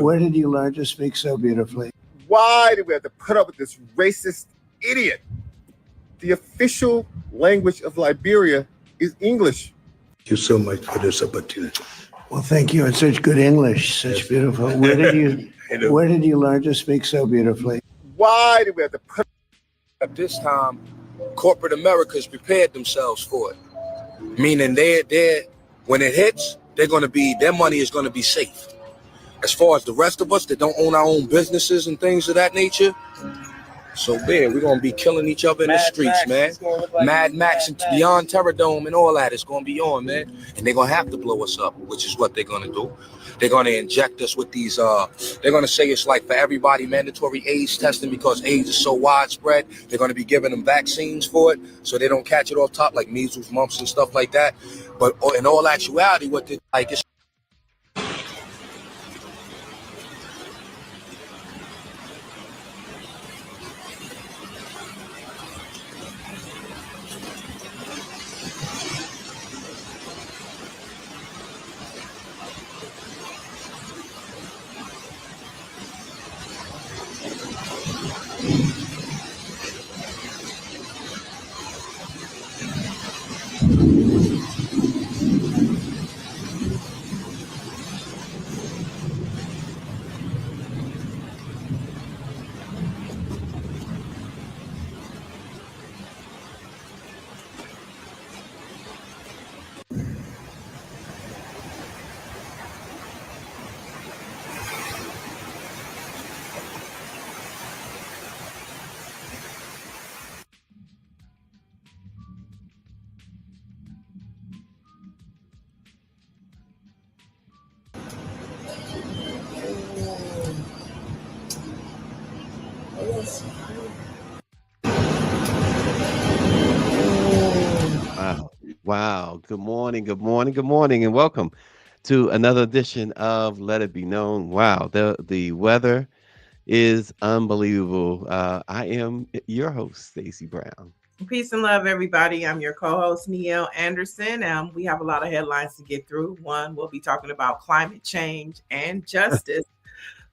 Where did you learn to speak so beautifully? Why do we have to put up with this racist idiot? The official language of Liberia is English. Thank you so much for this opportunity. Well, thank you. It's such good English, such beautiful. Where did you learn to speak so beautifully? Why do we have to put At this time, corporate America's prepared themselves for it. Meaning they're when it hits, their money is gonna be safe. As far as the rest of us that don't own our own businesses and things of that nature, so we're gonna be killing each other in the streets, man. Mad Max and Beyond Terror Dome and all that is gonna be on, man. And they're gonna have to blow us up, which is what they're gonna do. They're gonna inject us with these, they're gonna say it's like for everybody mandatory AIDS testing because AIDS is so widespread. They're gonna be giving them vaccines for it so they don't catch it off top like measles, mumps, and stuff like that. But in all actuality, what they like is Wow. Good morning, and welcome to another edition of Let It Be Known. Wow, the weather is unbelievable. I am your host, Stacy Brown. Peace and love, everybody. I'm your co-host, Niele Anderson. We have a lot of headlines to get through. One, we'll be talking about climate change and justice.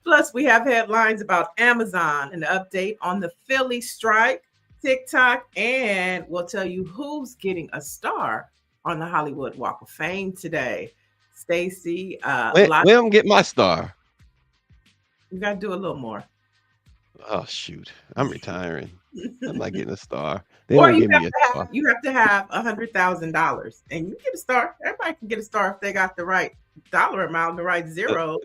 Plus, we have headlines about Amazon, an update on the Philly strike, TikTok, and we'll tell you who's getting a star on the Hollywood Walk of Fame today. Stacy, When I'm get my star. You got to do a little more. Oh, shoot. I'm retiring. I'm not getting a star. Or you have to have $100,000 and you get a star. Everybody can get a star if they got the right dollar amount, the right zero.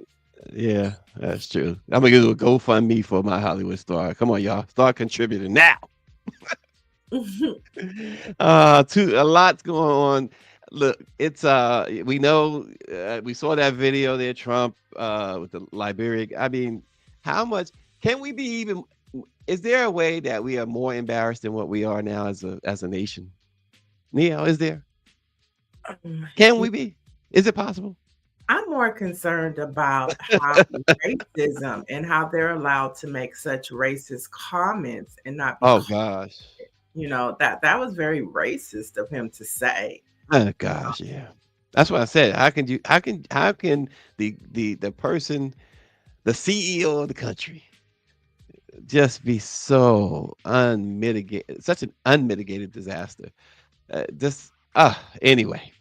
Yeah, that's true. I'm going to do a GoFundMe for my Hollywood star. Come on, y'all. Start contributing now. A lot's going on. Look, it's we know we saw that video there, Trump with the Liberia. I mean, how much can we be even? Is there a way that we are more embarrassed than what we are now as a nation? Niele, is there? Can we be? Is it possible? I'm more concerned about how racism and how they're allowed to make such racist comments and not. Oh gosh. You know, that was very racist of him to say. Oh gosh, yeah. That's what I said. How can the person, the CEO of the country, just be so unmitigated, such an unmitigated disaster? Anyway,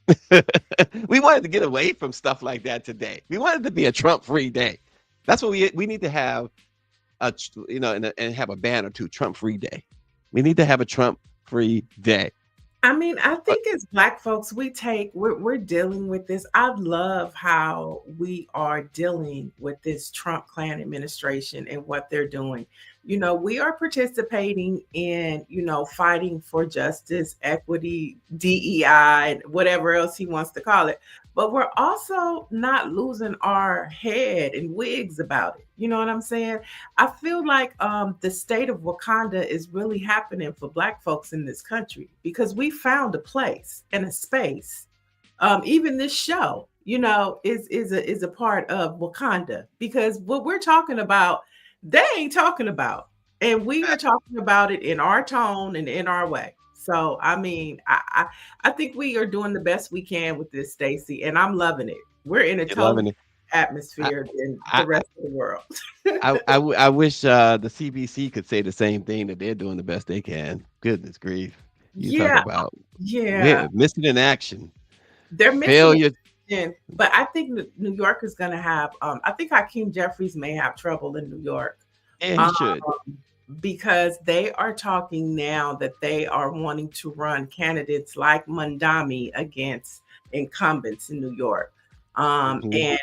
we wanted to get away from stuff like that today. We wanted to be a Trump-free day. That's what we need to have, and have a banner too, Trump-free day. We need to have a Trump-free day. I mean, I think as Black folks, we're dealing with this. I love how we are dealing with this Trump clan administration and what they're doing. You know, we are participating in, fighting for justice, equity, DEI, and whatever else he wants to call it. but we're also not losing our head and wigs about it. You know what I'm saying? I feel like the state of Wakanda is really happening for Black folks in this country because we found a place and a space. Even this show, is a part of Wakanda because what we're talking about, they ain't talking about, and we are talking about it in our tone and in our way. So, I mean, I think we are doing the best we can with this, Stacy, and I'm loving it. We're in a You're totally loving it. atmosphere than I, the rest of the world. I wish the CBC could say the same thing, that they're doing the best they can. Goodness grief. You talk Yeah, about yeah, missing in action, they're missing failure. it. But I think New York is going to have. I think Hakeem Jeffries may have trouble in New York. Yeah, he Um, should. because they are talking now that they are wanting to run candidates like Mandami against incumbents in New York. Mhm. And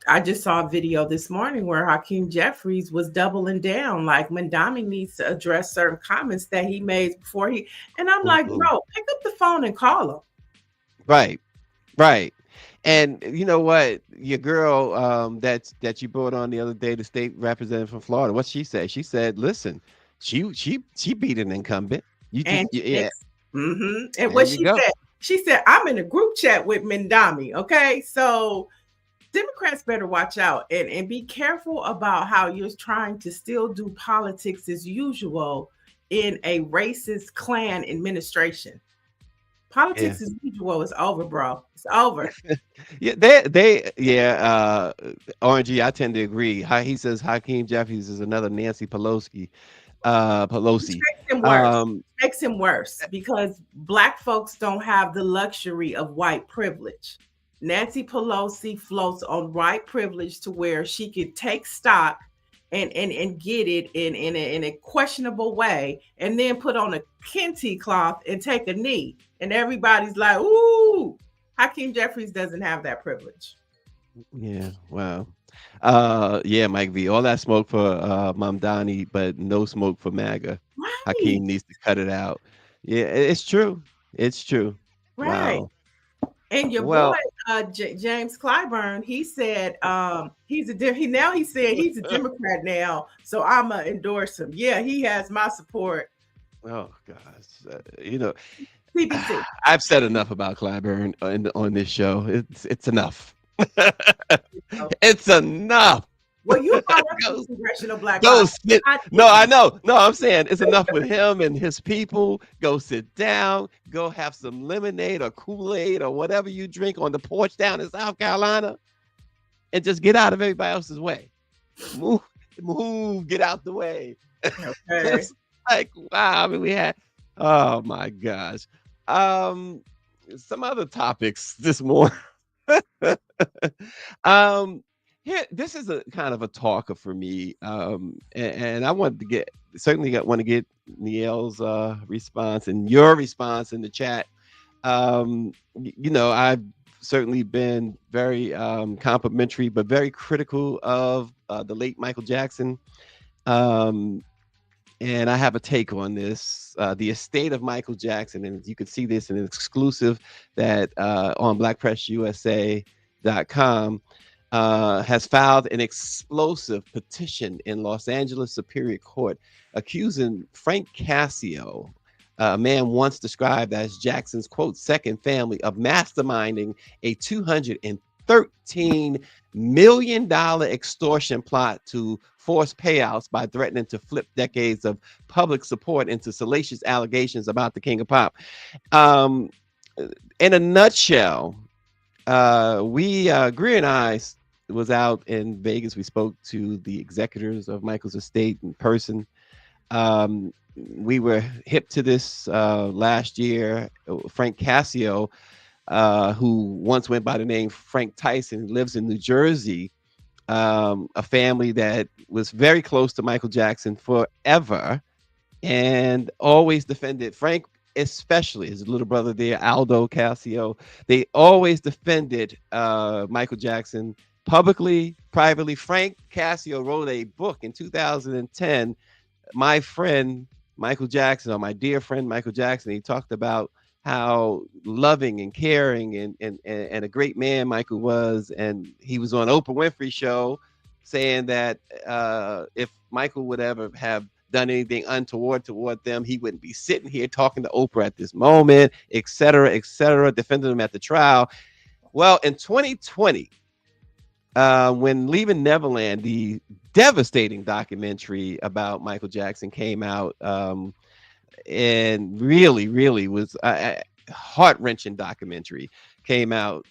I just saw a video this morning where Hakeem Jeffries was doubling down, like Mandami needs to address certain comments that he made before he. And I'm like, Mhm. bro, pick up the phone and call him. Right, right. And you know what? Your girl that you brought on the other day, the state representative from Florida, what she said? She said, listen, she beat an incumbent. And Yeah, and there what you go. she said, I'm in a group chat with Mandami. Okay, so Democrats better watch out and be careful about how you're trying to still do politics as usual in a racist Klan administration. Yeah. Politics as usual is over, bro. It's over. Yeah, yeah, RNG, I tend to agree. He says Hakeem Jeffries is another Nancy Pelosi. Which Pelosi. makes him worse. Um, Makes him worse because Black folks don't have the luxury of white privilege. Nancy Pelosi floats on white privilege to where she could take stock and get it in a questionable way and then put on a kente cloth and take a knee. And everybody's like, ooh, Hakeem Jeffries doesn't have that privilege. yeah, wow. Yeah, Mike V. All that smoke for Mamdani, but no smoke for MAGA. Right, Hakeem needs to cut it out. Yeah, it's true. It's true. right. Wow. And your boy, Well, James Clyburn, he said he said he's a Democrat now, so I'ma endorse him. Yeah, he has my support. oh gosh, you know, CBC. I've said enough about Clyburn on this show. It's enough. It's enough. Well, you brought up Go the Congressional Black Go Caucus. sit. I No, I didn't. know. No, I'm saying it's enough with him and his people. Go sit down. Go have some lemonade or Kool-Aid or whatever you drink on the porch down in South Carolina, and just get out of everybody else's way. Move, move, get out the way. Okay. Just like wow. I mean, we had. Oh my gosh. Um, some other topics this morning. um Here, this is a kind of a talker for me, and I wanted to want to get Niele's response and your response in the chat. I've certainly been very complimentary but very critical of the late Michael Jackson, um and I have a take on this, the estate of Michael Jackson, and you can see this in an exclusive that on BlackPressUSA.com, has filed an explosive petition in Los Angeles Superior Court accusing Frank Cascio, a man once described as Jackson's, quote, second family, of masterminding a $213 million extortion plot to force payouts by threatening to flip decades of public support into salacious allegations about the King of Pop. Um, in a nutshell, Greer and I was out in Vegas. We spoke to the executors of Michael's estate in person. We were hip to this last year. Frank Cascio, who once went by the name Frank Tyson, lives in New Jersey. A family that was very close to Michael Jackson forever and always defended Frank, especially his little brother there, Aldo Cascio. They always defended Michael Jackson publicly, privately. Frank Cascio wrote a book in 2010, My Friend Michael Jackson, or My Dear Friend Michael Jackson. He talked about how loving and caring and a great man Michael was. And he was on Oprah Winfrey show saying that if Michael would ever have done anything untoward toward them, he wouldn't be sitting here talking to Oprah at this moment, et cetera, defending him at the trial. Well, in 2020, when Leaving Neverland, the devastating documentary about Michael Jackson came out, and really was a heart-wrenching documentary came out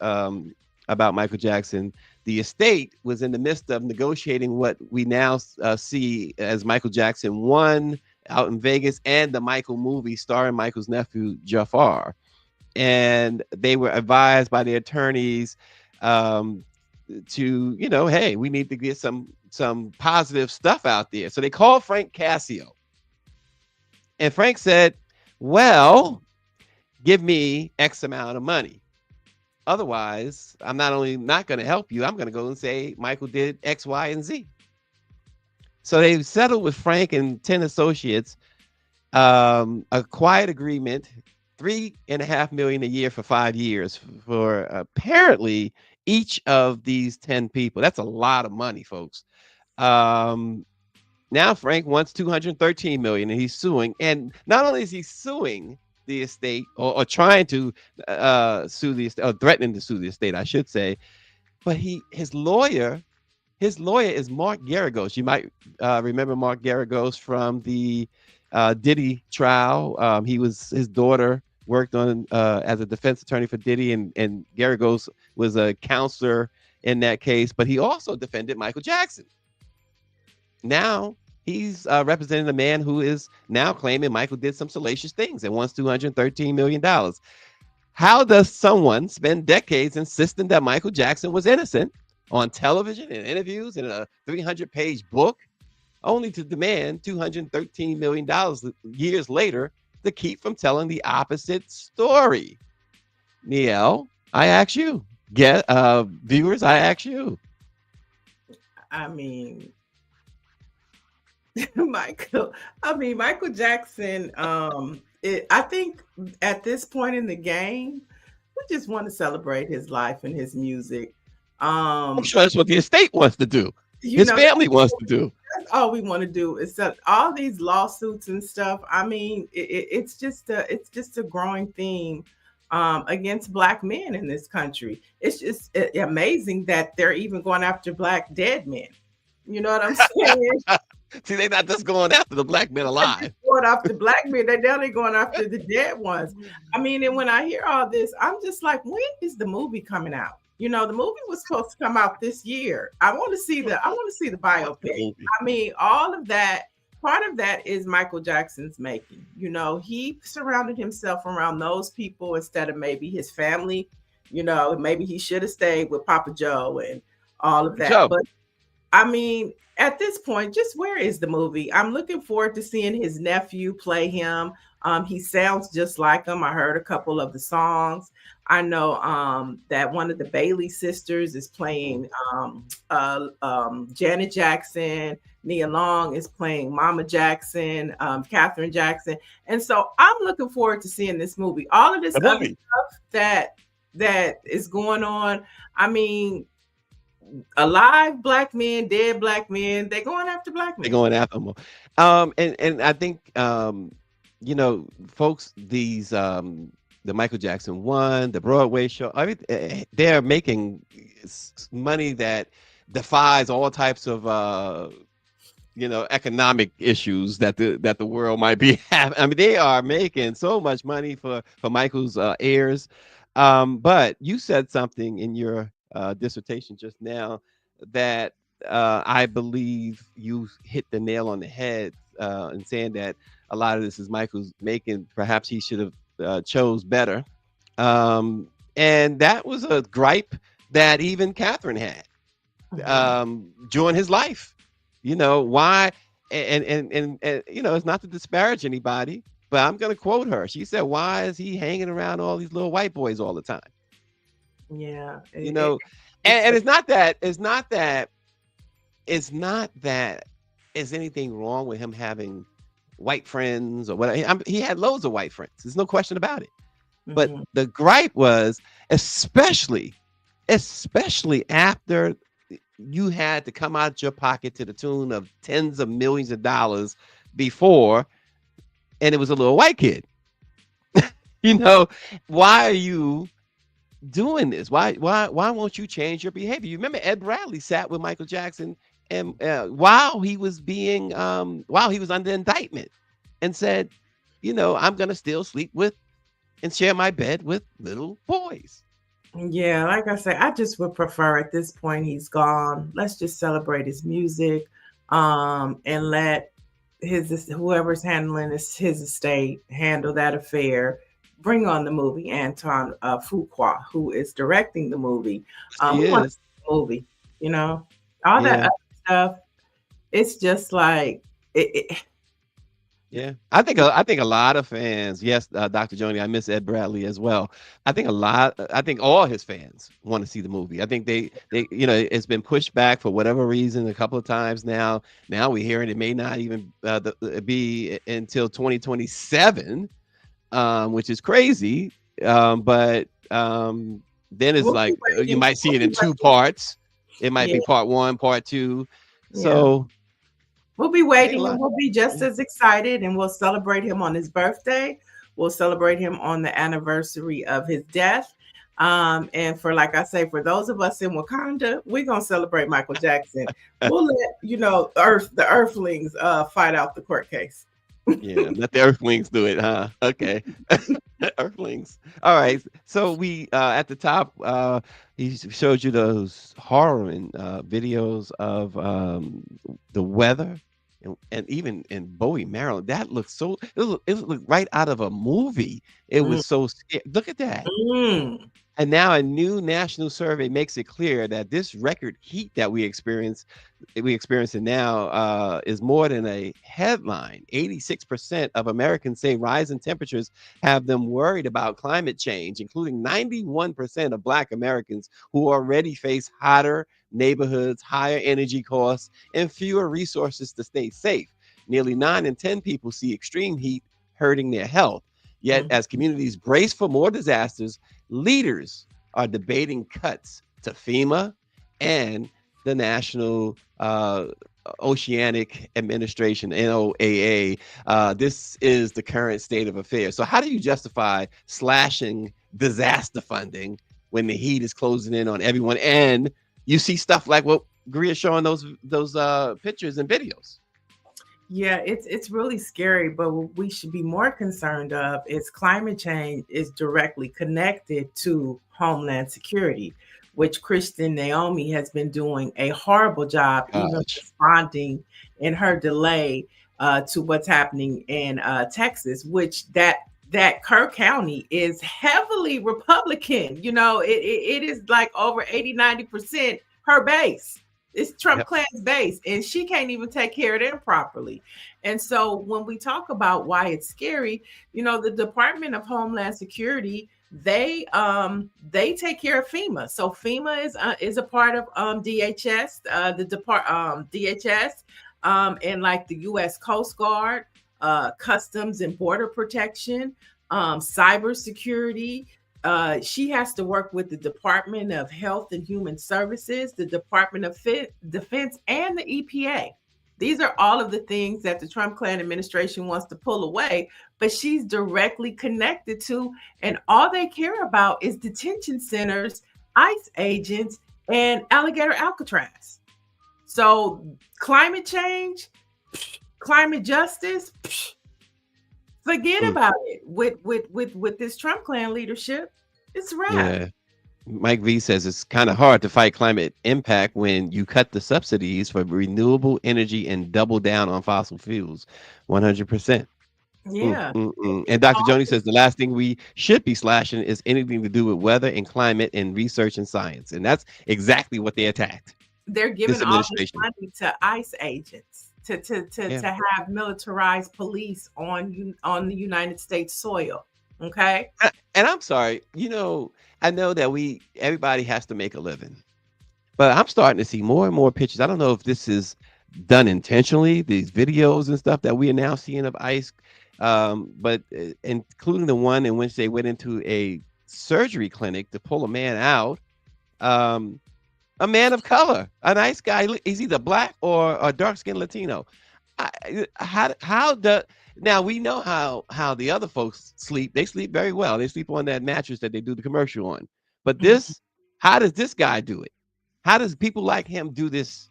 about Michael Jackson. The estate was in the midst of negotiating what we now see as Michael Jackson 1 out in Vegas and the Michael movie starring Michael's nephew Jafar. And they were advised by the attorneys to, hey, we need to get some positive stuff out there. So they called Frank Cassio. And Frank said, well, give me X amount of money. Otherwise, I'm not only not going to help you, I'm going to go and say Michael did X, Y, and Z. So they settled with Frank and 10 associates, a quiet agreement, $3.5 million a year for 5 years for apparently each of these 10 people. That's a lot of money, folks. Now Frank wants $213 million, and he's suing. And not only is he suing the estate, or trying to sue the estate, or threatening to sue the estate, I should say, but his lawyer is Mark Garagos. You might remember Mark Garagos from the Diddy trial. His daughter worked on as a defense attorney for Diddy, and Garagos was a counselor in that case, but he also defended Michael Jackson. Now he's representing a man who is now claiming Michael did some salacious things and wants $213 million. How does someone spend decades insisting that Michael Jackson was innocent on television and interviews and a 300-page book, only to demand $213 million years later to keep from telling the opposite story? Niele, I ask you. Viewers, I ask you. I mean, Michael Jackson, I think at this point in the game, we just want to celebrate his life and his music. I'm sure that's what the estate wants to do. His family wants to do. That's all we want to do is all these lawsuits and stuff. I mean, it's just a growing theme against Black men in this country. It's just amazing that they're even going after Black dead men. You know what I'm saying? See, they're not just going after the Black men alive. Going after Black men, they're definitely going after the dead ones. I mean, and when I hear all this, I'm just like, when is the movie coming out? The movie was supposed to come out this year. I want to see the biopic. I mean, all of that, part of that is Michael Jackson's making. He surrounded himself around those people instead of maybe his family. Maybe he should have stayed with Papa Joe and all of that. But I mean, at this point, just where is the movie? I'm looking forward to seeing his nephew play him. He sounds just like him. I heard a couple of the songs. I know that one of the Bailey sisters is playing Janet Jackson. Nia Long is playing Mama Jackson, Catherine Jackson. And so I'm looking forward to seeing this movie. All of this other stuff that is going on. I mean, alive Black men, dead Black men, they're going after Black men. They're going after them. And I think folks, these the Michael Jackson 1, the Broadway show, I mean, they're making money that defies all types of economic issues that the world might be having. I mean, they are making so much money for Michael's heirs. But you said something in your dissertation just now that I believe you hit the nail on the head in saying that a lot of this is Michael's making. Perhaps he should have chose better. And that was a gripe that even Catherine had during his life. Why? And it's not to disparage anybody, but I'm going to quote her. She said, "Why is he hanging around all these little white boys all the time?" Yeah. And it's not that is anything wrong with him having white friends or whatever. He had loads of white friends. There's no question about it. But Mhm. the gripe was, especially after you had to come out your pocket to the tune of tens of millions of dollars before, and it was a little white kid. You know, why are you doing this? Why won't you change your behavior? You remember Ed Bradley sat with Michael Jackson and while he was under indictment and said, I'm gonna still sleep with and share my bed with little boys. Yeah, like I say, I just would prefer at this point he's gone. Let's just celebrate his music, and let whoever's handling his estate handle that affair. Bring on the movie Anton Fuqua, who is directing the movie. He We want to is. see the movie, you know, all that Yeah. other stuff. It's just like it. Yeah, I think a lot of fans. Yes, Dr. Joni, I miss Ed Bradley as well. I think all his fans want to see the movie. I think they it's been pushed back for whatever reason a couple of times now. Now we're hearing it may not even be until 2027, which is crazy. But then it's We'll be like you waiting. might see We'll it be in two waiting. parts. It might Yeah, be part one, part two. yeah. So We'll be I think a waiting and lot. we'll be just as excited and we'll celebrate him on his birthday. We'll celebrate him on the anniversary of his death. And for like I say, for those of us in Wakanda, we're gonna celebrate Michael Jackson. We'll let the Earthlings fight out the court case. Yeah, let the Earthlings do it, huh? Okay. Earthlings. All right. So we at the top, he showed you those horror and videos of the weather, and even in Bowie, Maryland. That looked it looked right out of a movie. It Mm, was so scary. Look at that. mm, And now a new national survey makes it clear that this record heat that we experiencing now is more than a headline. 86% of Americans say rising temperatures have them worried about climate change, including 91% of Black Americans who already face hotter neighborhoods, higher energy costs, and fewer resources to stay safe. Nearly 9 in 10 people see extreme heat hurting their health. Yet, mm. as communities brace for more disasters, leaders are debating cuts to FEMA and the National Oceanic Administration, NOAA. This is the current state of affairs. So, how do you justify slashing disaster funding when the heat is closing in on everyone? And you see stuff like what Gria's showing those pictures and videos. Yeah, it's really scary, but what we should be more concerned of is climate change is directly connected to homeland security, which Kristen Naomi has been doing a horrible job, even Gosh. responding in her delay to what's happening in Texas, which that Kerr County is heavily Republican. It is like over 80-90% her base. It's Trump Yep. clan's base, and she can't even take care of them properly. And so when we talk about why it's scary, the Department of Homeland Security, they take care of FEMA. So FEMA is a part of DHS, DHS, and like the U.S. Coast Guard, Customs and Border Protection, cybersecurity. She has to work with the Department of Health and Human Services, the Department of Defense, and the EPA. These are all of the things that the Trump clan administration wants to pull away, but she's directly connected to, and all they care about is detention centers, ICE agents, and alligator Alcatraz. So climate change, climate justice, forget Mm. about it. With this Trump clan leadership, it's a wrap. Yeah. Mike V says it's kind of hard to fight climate impact when you cut the subsidies for renewable energy and double down on fossil fuels. 100%. Yeah. And Dr. Joni says the last thing we should be slashing is anything to do with weather and climate and research and science. And that's exactly what they attacked. They're This giving all this administration. money to ICE agents to have militarized police on the United States soil. Okay. And I'm sorry, I know that everybody has to make a living, but I'm starting to see more and more pictures. I don't know if this is done intentionally, these videos and stuff that we are now seeing of ICE but including the one in which they went into a surgery clinic to pull a man out. Um, a man of color, a nice guy. He's either black or a dark skinned Latino. How does now we know how the other folks sleep. They sleep very well. They sleep on that mattress that they do the commercial on. But this, how does this guy do it? How does people like him do this?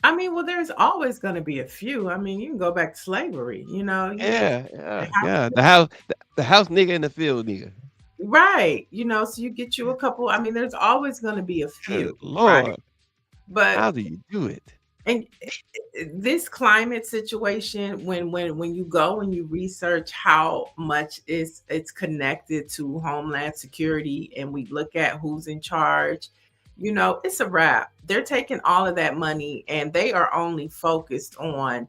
I mean, well, there's always going to be a few. I mean, you can go back to slavery, you know. Yeah. The house nigga in the field nigga. Right. You know, so you get you a couple. I mean, there's always going to be a few. Good Lord. Right? But how do you do it? And this climate situation, when you go and you research how much it's connected to Homeland Security, and we look at who's in charge, you know, it's a wrap. They're taking all of that money and they are only focused on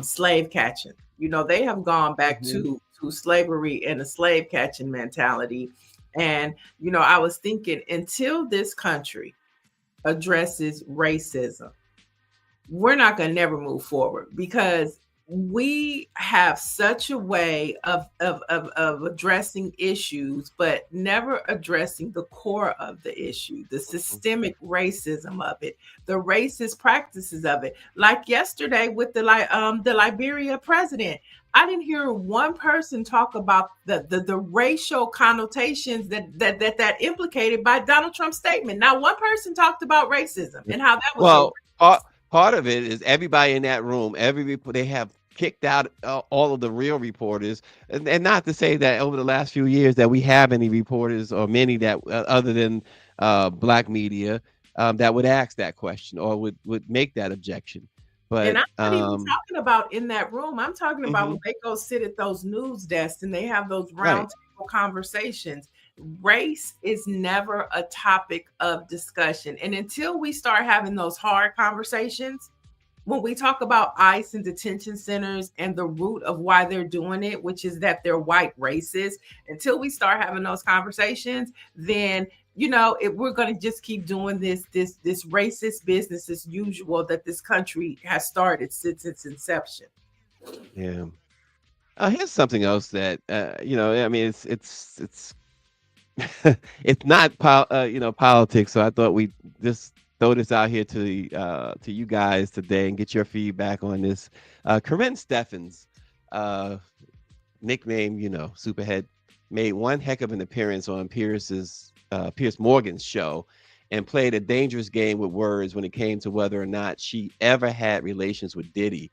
slave catching. You know, they have gone back to slavery and a slave catching mentality. And, you know, I was thinking, until this country addresses racism, we're not going to never move forward, because we have such a way of addressing issues, but never addressing the core of the issue, the systemic racism of it, the racist practices of it. Like yesterday with the Liberia president, I didn't hear one person talk about the racial connotations that implicated by Donald Trump's statement. Not one person talked about racism and how that was. Part of it is everybody in that room, they have kicked out all of the real reporters, and not to say that over the last few years that we have any reporters or many that other than black media that would ask that question or would make that objection. But and I'm not even talking about in that room. I'm talking about when they go sit at those news desks and they have those round table conversations. Race is never a topic of discussion. And until we start having those hard conversations, when we talk about ICE and detention centers and the root of why they're doing it, which is that they're white racists, until we start having those conversations, then, you know, we're going to just keep doing this racist business as usual that this country has started since its inception. Yeah. Here's something else that, you know, I mean, it's it's not politics. So I thought we just throw this out here to you guys today and get your feedback on this. Corinne Steffens, nickname, you know, Superhead, made one heck of an appearance on Piers Morgan's show and played a dangerous game with words when it came to whether or not she ever had relations with Diddy.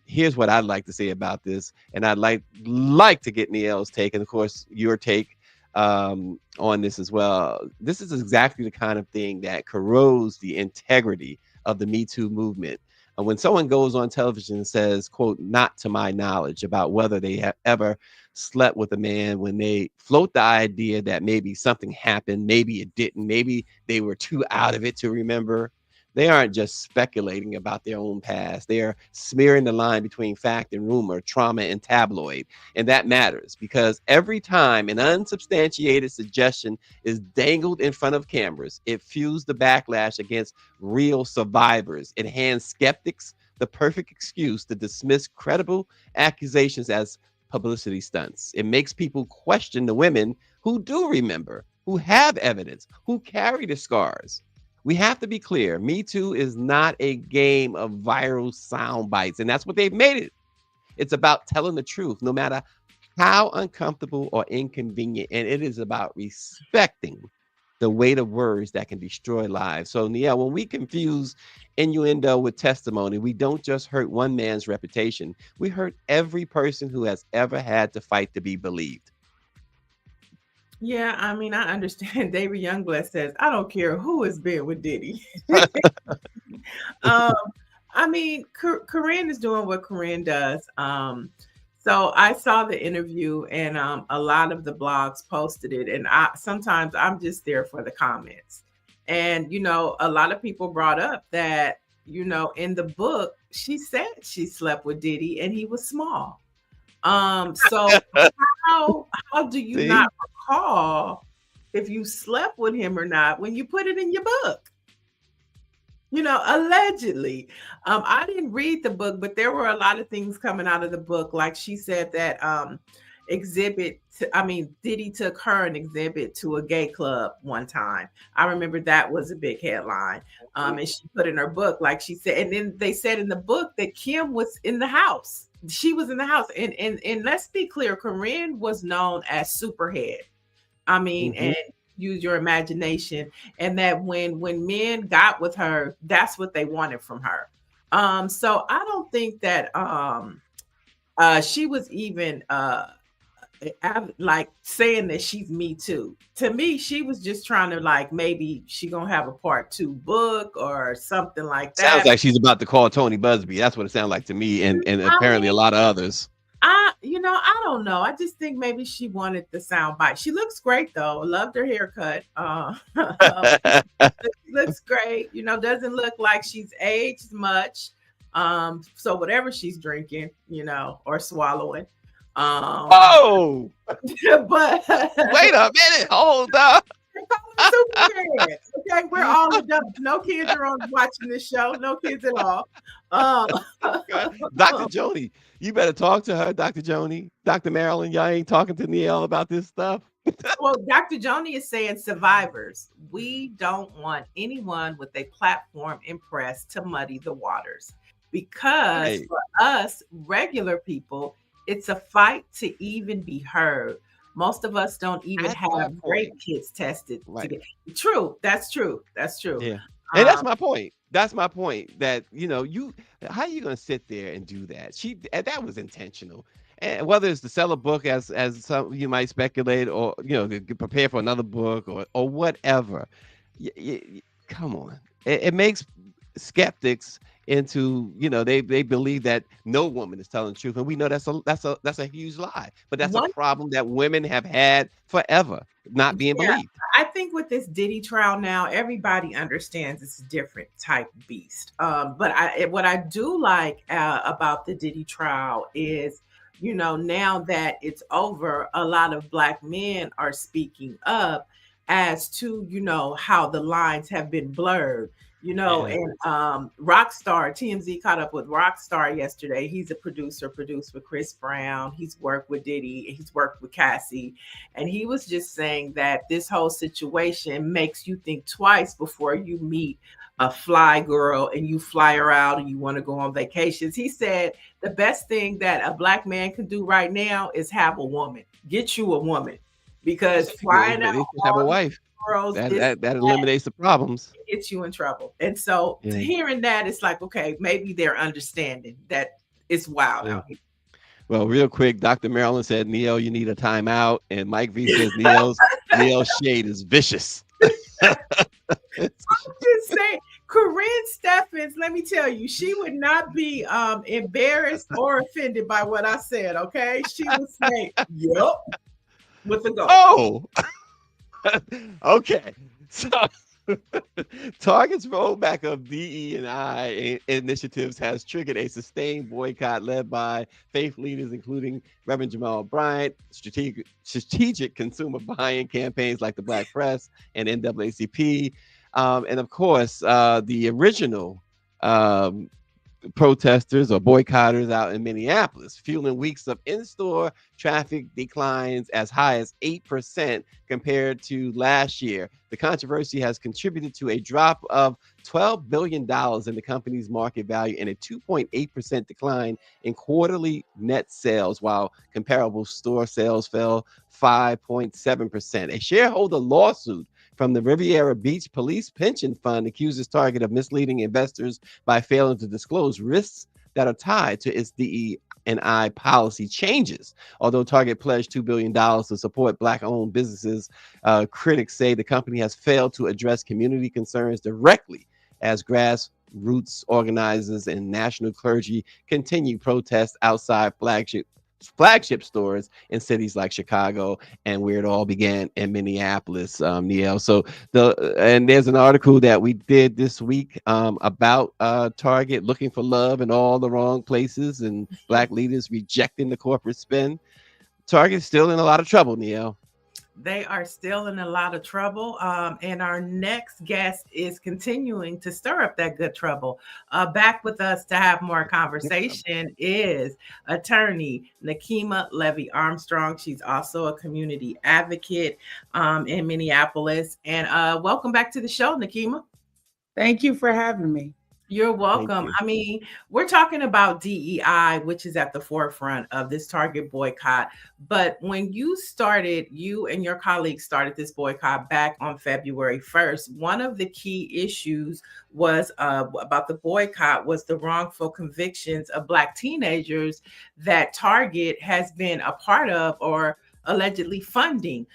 Here's what I'd like to say about this, and I'd like to get Niele's take, and of course your take on this as well. This is exactly the kind of thing that corrodes the integrity of the Me Too movement. When someone goes on television and says, quote, "not to my knowledge," about whether they have ever slept with a man, when they float the idea that maybe something happened, maybe it didn't, maybe they were too out of it to remember, they aren't just speculating about their own past. They are smearing the line between fact and rumor, trauma and tabloid. And that matters, because every time an unsubstantiated suggestion is dangled in front of cameras, it fuels the backlash against real survivors. It hands skeptics the perfect excuse to dismiss credible accusations as publicity stunts. It makes people question the women who do remember, who have evidence, who carry the scars. We have to be clear. Me Too is not a game of viral sound bites, and that's what they've made it. It's about telling the truth, no matter how uncomfortable or inconvenient, and it is about respecting the weight of words that can destroy lives. So, Niele, when we confuse innuendo with testimony, we don't just hurt one man's reputation. We hurt every person who has ever had to fight to be believed. Yeah, I mean, I understand. David Youngblood says, "I don't care who has been with Diddy." I mean, Corinne is doing what Corinne does. So I saw the interview, and a lot of the blogs posted it, and sometimes I'm just there for the comments. And you know, a lot of people brought up that, you know, in the book she said she slept with Diddy and he was small. So how do you not recall if you slept with him or not when you put it in your book? Allegedly. I didn't read the book, but there were a lot of things coming out of the book. Like she said that Diddy took her an exhibit to a gay club one time. I remember that was a big headline. And she put in her book, like she said, and then they said in the book that Kim was in the house. She was in the house. And let's be clear, Corinne was known as Superhead. And use your imagination, and that when men got with her, that's what they wanted from her. So I don't think that she was even like saying that she's Me Too. To me, she was just trying to, like, maybe she gonna have a part 2 book or something like that. Sounds like she's about to call Tony Busby. That's what it sounds like to me, and apparently a lot of others. I don't know. I just think maybe she wanted the sound bite. She looks great though. Loved her haircut. Looks great. Doesn't look like she's aged much. So whatever she's drinking, or swallowing. Oh, but wait a minute. Hold up. Superman. Okay, we're all adults. No kids are watching this show. No kids at all. Dr. Joni, you better talk to her, Dr. Joni. Dr. Marilyn, y'all ain't talking to Niele about this stuff. Well, Dr. Joni is saying, survivors, we don't want anyone with a platform and press to muddy the waters, because for us regular people, it's a fight to even be heard. Most of us don't even have rape kits tested. Right. True. That's true. Yeah. And that's my point. That's my point. That, how are you going to sit there and do that? That was intentional. And whether it's to sell a book as some you might speculate, or, to prepare for another book or whatever. Come on. It makes skeptics into, they believe that no woman is telling the truth, and we know that's a huge lie. But that's a problem that women have had forever, not being believed. I think with this Diddy trial now, everybody understands it's a different type beast. But what I do like about the Diddy trial is, now that it's over, a lot of Black men are speaking up as to, how the lines have been blurred. And Rockstar, TMZ caught up with Rockstar yesterday. He's a producer, produced with Chris Brown. He's worked with Diddy. He's worked with Cassie. And he was just saying that this whole situation makes you think twice before you meet a fly girl and you fly her out and you want to go on vacations. He said the best thing that a Black man can do right now is have a woman. Get you a woman. Because flying out, have a wife. That eliminates the problems. It gets you in trouble. And so hearing that, it's like, okay, maybe they're understanding that it's wild out here. Well, real quick, Dr. Marilyn said, Niele, you need a timeout. And Mike V says, Niele's shade is vicious. I'm just saying, Corinne Steffens, let me tell you, she would not be embarrassed or offended by what I said, okay? She would say, yep, with a go. Oh! Okay, so Target's rollback of DE&I initiatives has triggered a sustained boycott led by faith leaders, including Reverend Jamal Bryant, strategic consumer buying campaigns like the Black Press and NAACP, and of course, the original protesters or boycotters out in Minneapolis, fueling weeks of in-store traffic declines as high as 8% compared to last year. The controversy has contributed to a drop of $12 billion in the company's market value and a 2.8% decline in quarterly net sales, while comparable store sales fell 5.7%. A shareholder lawsuit from the Riviera Beach Police Pension Fund accuses Target of misleading investors by failing to disclose risks that are tied to its DE&I policy changes. Although Target pledged $2 billion to support Black-owned businesses, critics say the company has failed to address community concerns directly as grassroots organizers and national clergy continue protests outside flagship stores in cities like Chicago, and where it all began in Minneapolis, Niele. So there's an article that we did this week about Target looking for love in all the wrong places and Black leaders rejecting the corporate spin. Target's still in a lot of trouble, Niele. They are still in a lot of trouble. And our next guest is continuing to stir up that good trouble. Back with us to have more conversation is attorney Nekima Levy Armstrong. She's also a community advocate in Minneapolis. And welcome back to the show, Nekima. Thank you for having me. You're Thank welcome. you. I mean, we're talking about DEI, which is at the forefront of this Target boycott. But when you and your colleagues started this boycott back on February 1st, one of the key issues was about the boycott was the wrongful convictions of Black teenagers that Target has been a part of or allegedly funding.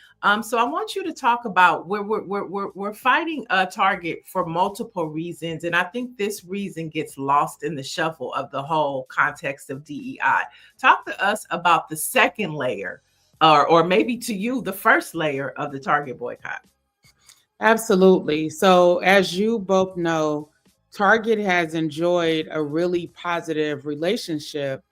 So I want you to talk about where we're fighting a Target for multiple reasons, and I think this reason gets lost in the shuffle of the whole context of DEI. Talk to us about the second layer, or maybe to you, the first layer of the Target boycott. Absolutely. So as you both know, Target has enjoyed a really positive relationship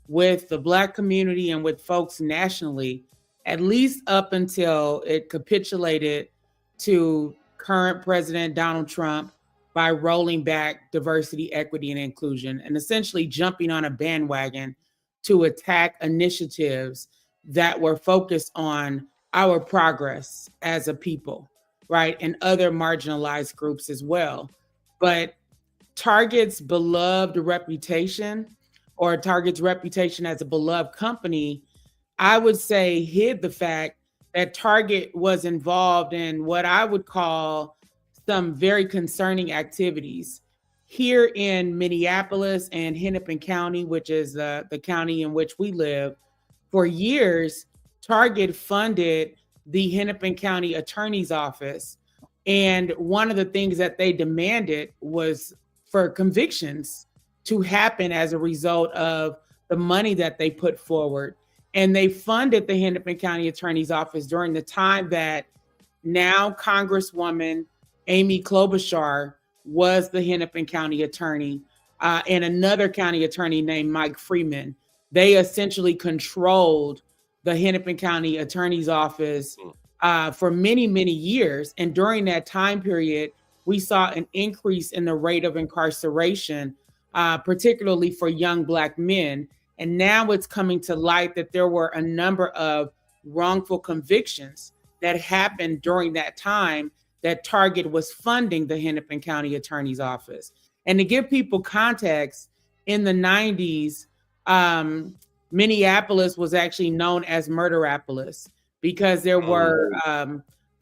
with the Black community and with folks nationally, at least up until it capitulated to current President Donald Trump by rolling back diversity, equity, and inclusion, and essentially jumping on a bandwagon to attack initiatives that were focused on our progress as a people, right? And other marginalized groups as well. But Target's beloved reputation, or Target's reputation as a beloved company, I would say hid the fact that Target was involved in what I would call some very concerning activities here in Minneapolis and Hennepin County, which is the county in which we live. For years, Target funded the Hennepin County Attorney's Office. And one of the things that they demanded was for convictions to happen as a result of the money that they put forward. And they funded the Hennepin County Attorney's Office during the time that now Congresswoman Amy Klobuchar was the Hennepin County Attorney, and another county attorney named Mike Freeman. They essentially controlled the Hennepin County Attorney's Office for many, many years. And during that time period, we saw an increase in the rate of incarceration, particularly for young Black men. And now it's coming to light that there were a number of wrongful convictions that happened during that time that Target was funding the Hennepin County Attorney's Office. And to give people context, in the 90s, Minneapolis was actually known as Murderapolis because there were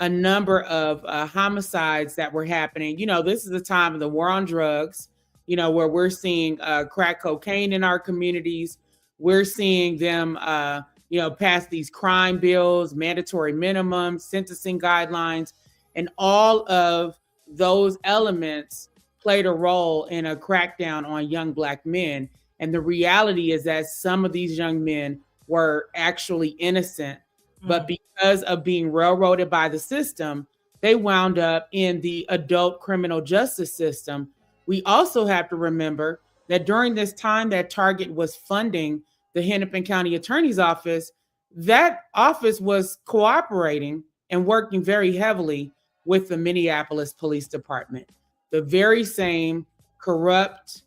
a number of homicides that were happening. You know, this is the time of the war on drugs, you know, where we're seeing crack cocaine in our communities. We're seeing them, pass these crime bills, mandatory minimums, sentencing guidelines, and all of those elements played a role in a crackdown on young Black men. And the reality is that some of these young men were actually innocent, but because of being railroaded by the system, they wound up in the adult criminal justice system. We also have to remember that during this time that Target was funding the Hennepin County Attorney's Office, that office was cooperating and working very heavily with the Minneapolis Police Department, the very same corrupt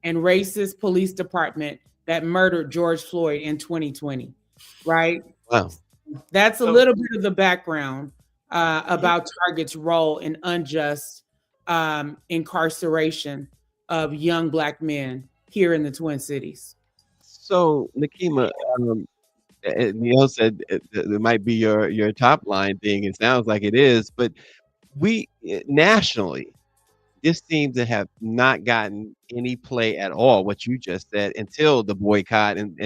and racist police department that murdered George Floyd in 2020, right? Wow. That's a little bit of the background about Target's role in unjust incarceration of young Black men here in the Twin Cities. So, Nekima, Niele said it might be your top line thing. It sounds like it is, but we nationally, this seems to have not gotten any play at all, what you just said, until the boycott. And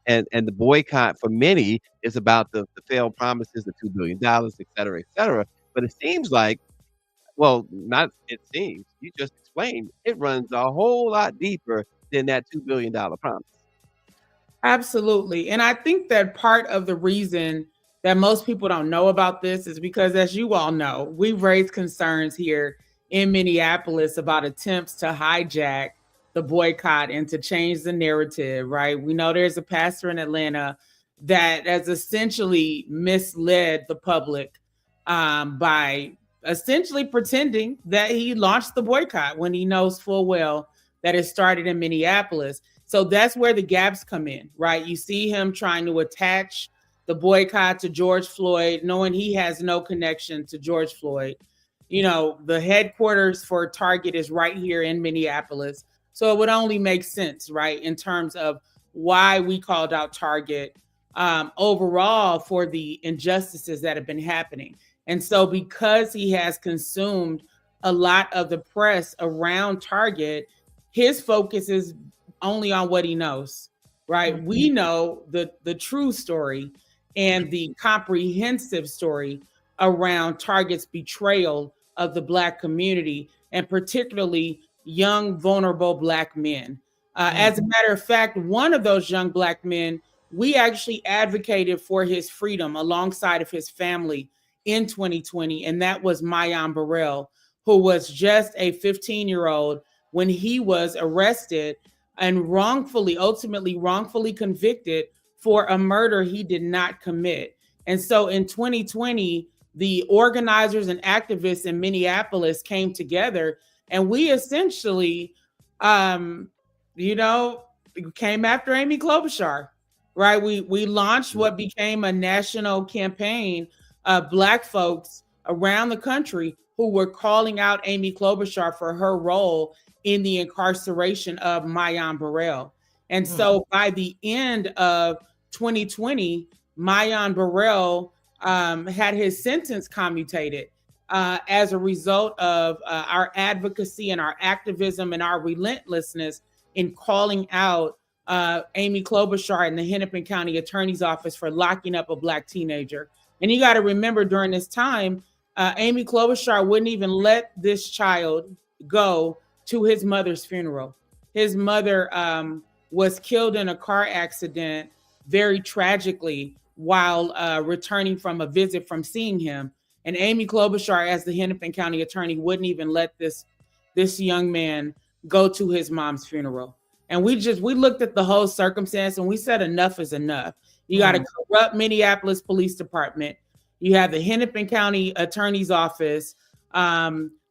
the boycott for many is about the failed promises, the $2 billion, et cetera, et cetera. But it seems like, well, not it seems, you just explained, it runs a whole lot deeper than that $2 billion promise. Absolutely. And I think that part of the reason that most people don't know about this is because, as you all know, we've raised concerns here in Minneapolis about attempts to hijack the boycott and to change the narrative, right? We know there's a pastor in Atlanta that has essentially misled the public by essentially pretending that he launched the boycott when he knows full well that it started in Minneapolis. So that's where the gaps come in, right? You see him trying to attach the boycott to George Floyd, knowing he has no connection to George Floyd. You know, the headquarters for Target is right here in Minneapolis. So it would only make sense, right, in terms of why we called out Target overall for the injustices that have been happening. And so because he has consumed a lot of the press around Target, his focus is only on what he knows, right? Mm-hmm. We know the true story and the comprehensive story around Target's betrayal of the Black community, and particularly young, vulnerable Black men. As a matter of fact, one of those young Black men, we actually advocated for his freedom alongside of his family in 2020, and that was Mayan Burrell, who was just a 15-year-old when he was arrested and ultimately wrongfully convicted for a murder he did not commit. And so in 2020, the organizers and activists in Minneapolis came together, and we essentially, came after Amy Klobuchar, right? We launched what became a national campaign of Black folks around the country who were calling out Amy Klobuchar for her role in the incarceration of Mayan Burrell. And so by the end of 2020, Mayan Burrell had his sentence commutated as a result of our advocacy and our activism and our relentlessness in calling out Amy Klobuchar in the Hennepin County Attorney's Office for locking up a Black teenager. And you got to remember, during this time, Amy Klobuchar wouldn't even let this child go to his mother's funeral. His mother was killed in a car accident very tragically while returning from a visit from seeing him. And Amy Klobuchar, as the Hennepin County attorney, wouldn't even let this young man go to his mom's funeral. And we looked at the whole circumstance and we said enough is enough. You got a corrupt Minneapolis Police Department. You have the Hennepin County Attorney's Office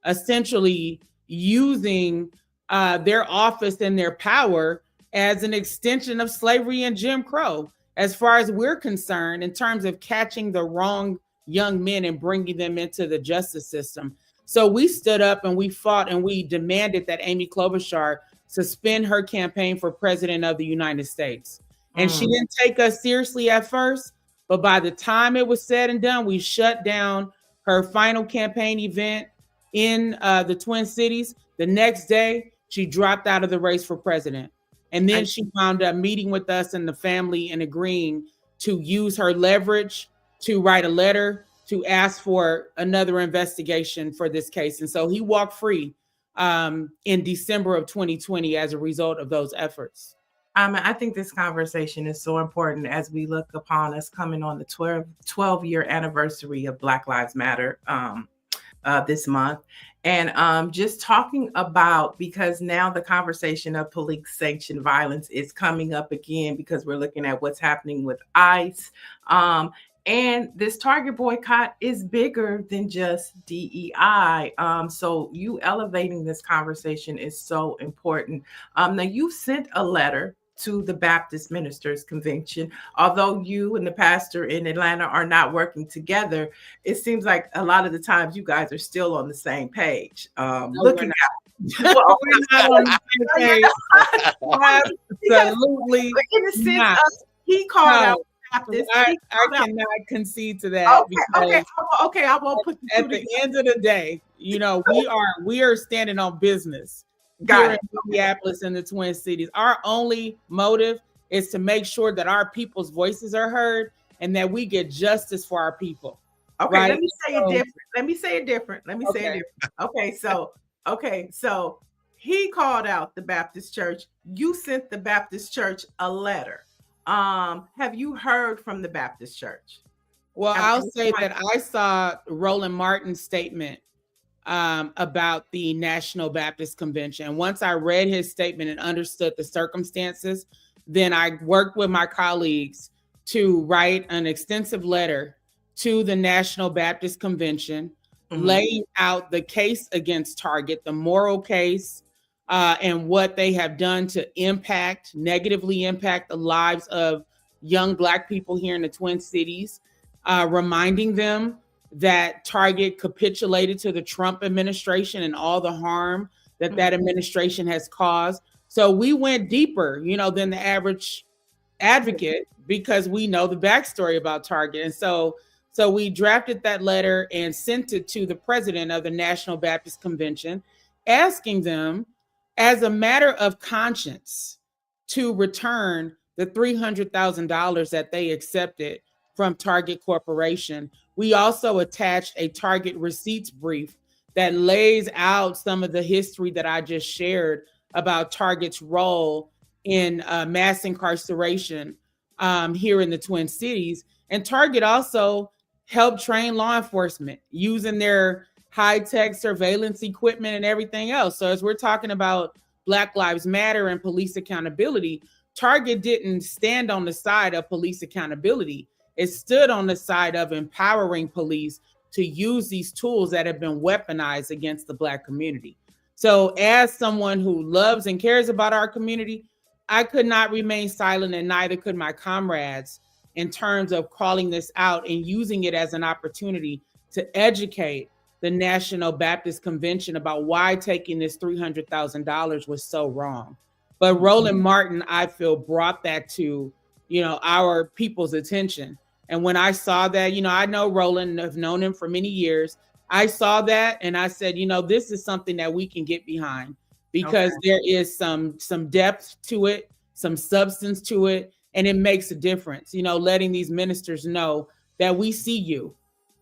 essentially using their office and their power as an extension of slavery and Jim Crow, as far as we're concerned, in terms of catching the wrong young men and bringing them into the justice system. So we stood up and we fought and we demanded that Amy Klobuchar suspend her campaign for president of the United States. And she didn't take us seriously at first, but by the time it was said and done, we shut down her final campaign event in the Twin Cities. The next day, she dropped out of the race for president. And then she wound up meeting with us and the family and agreeing to use her leverage to write a letter to ask for another investigation for this case. And so he walked free in December of 2020 as a result of those efforts. I think this conversation is so important as we look upon us coming on the 12-year anniversary of Black Lives Matter this month. And just talking about, because now the conversation of police sanctioned violence is coming up again, because we're looking at what's happening with ICE. And this Target boycott is bigger than just DEI. So you elevating this conversation is so important. Now, you sent a letter to the Baptist Ministers Convention. Although you and the pastor in Atlanta are not working together, it seems like a lot of the times you guys are still on the same page. Looking at well, we're not on the same page. Absolutely. In the sense of, he called out Baptist. I cannot concede to that. Okay. I won't put at the end of the day, we are standing on business. Got it. In Minneapolis and the Twin Cities. Our only motive is to make sure that our people's voices are heard and that we get justice for our people. Okay, right? Let me say it different. Okay, so he called out the Baptist Church. You sent the Baptist Church a letter. Have you heard from the Baptist Church? Well, I'll say that I saw Roland Martin's statement about the National Baptist Convention. Once I read his statement and understood the circumstances, then I worked with my colleagues to write an extensive letter to the National Baptist Convention, laying out the case against Target, the moral case, and what they have done to negatively impact the lives of young Black people here in the Twin Cities, reminding them that Target capitulated to the Trump administration and all the harm that that administration has caused. So we went deeper, than the average advocate, because we know the backstory about Target. And so we drafted that letter and sent it to the president of the National Baptist Convention, asking them, as a matter of conscience, to return the $300,000 that they accepted from Target Corporation. We also attached a Target receipts brief that lays out some of the history that I just shared about Target's role in mass incarceration here in the Twin Cities. And Target also helped train law enforcement using their high-tech surveillance equipment and everything else. So as we're talking about Black Lives Matter and police accountability, Target didn't stand on the side of police accountability. It stood on the side of empowering police to use these tools that have been weaponized against the Black community. So as someone who loves and cares about our community, I could not remain silent, and neither could my comrades, in terms of calling this out and using it as an opportunity to educate the National Baptist Convention about why taking this $300,000 was so wrong. But Roland Martin, I feel, brought that to, our people's attention. And when I saw that, I know Roland, I've known him for many years. I saw that and I said, this is something that we can get behind, because there is some depth to it, some substance to it, and it makes a difference, letting these ministers know that we see you,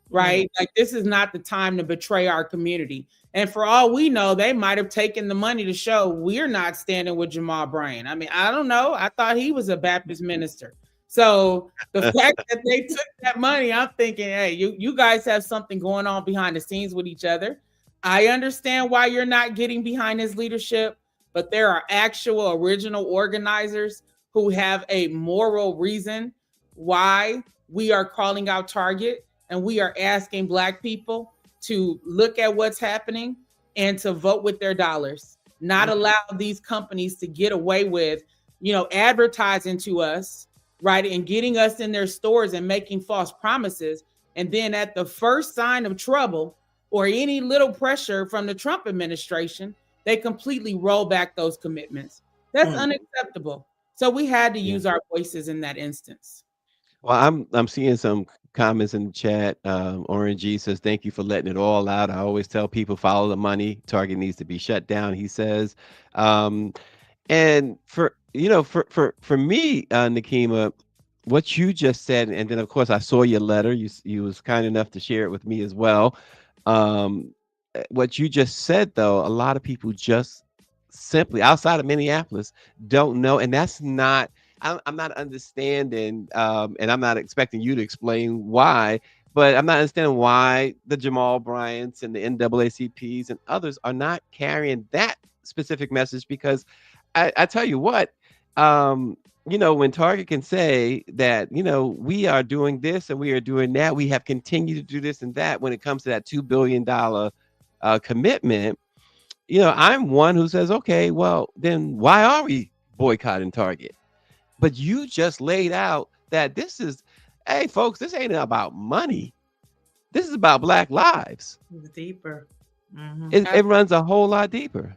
right? Like, this is not the time to betray our community. And for all we know, they might have taken the money to show we're not standing with Jamal Bryant. I mean, I don't know. I thought he was a Baptist minister. So the fact that they took that money, I'm thinking, hey, you guys have something going on behind the scenes with each other. I understand why you're not getting behind his leadership, but there are actual original organizers who have a moral reason why we are calling out Target, and we are asking Black people to look at what's happening and to vote with their dollars, not allow these companies to get away with, advertising to us, right, and getting us in their stores and making false promises. And then at the first sign of trouble or any little pressure from the Trump administration, they completely roll back those commitments. That's unacceptable. So we had to use our voices in that instance. Well, I'm seeing some comments in the chat. Orange G says, thank you for letting it all out. I always tell people, follow the money. Target needs to be shut down, he says. And for me, Nekima, what you just said, and then of course I saw your letter. You was kind enough to share it with me as well. What you just said, though, a lot of people just simply outside of Minneapolis don't know, and that's not. I'm not understanding, and I'm not expecting you to explain why, but I'm not understanding why the Jamal Bryants and the NAACPs and others are not carrying that specific message. Because I tell you what, when Target can say that, we are doing this and we are doing that, we have continued to do this and that when it comes to that $2 billion commitment, I'm one who says, okay, well, then why are we boycotting Target? But you just laid out that this is, hey, folks, this ain't about money. This is about Black lives. It's deeper. It runs a whole lot deeper.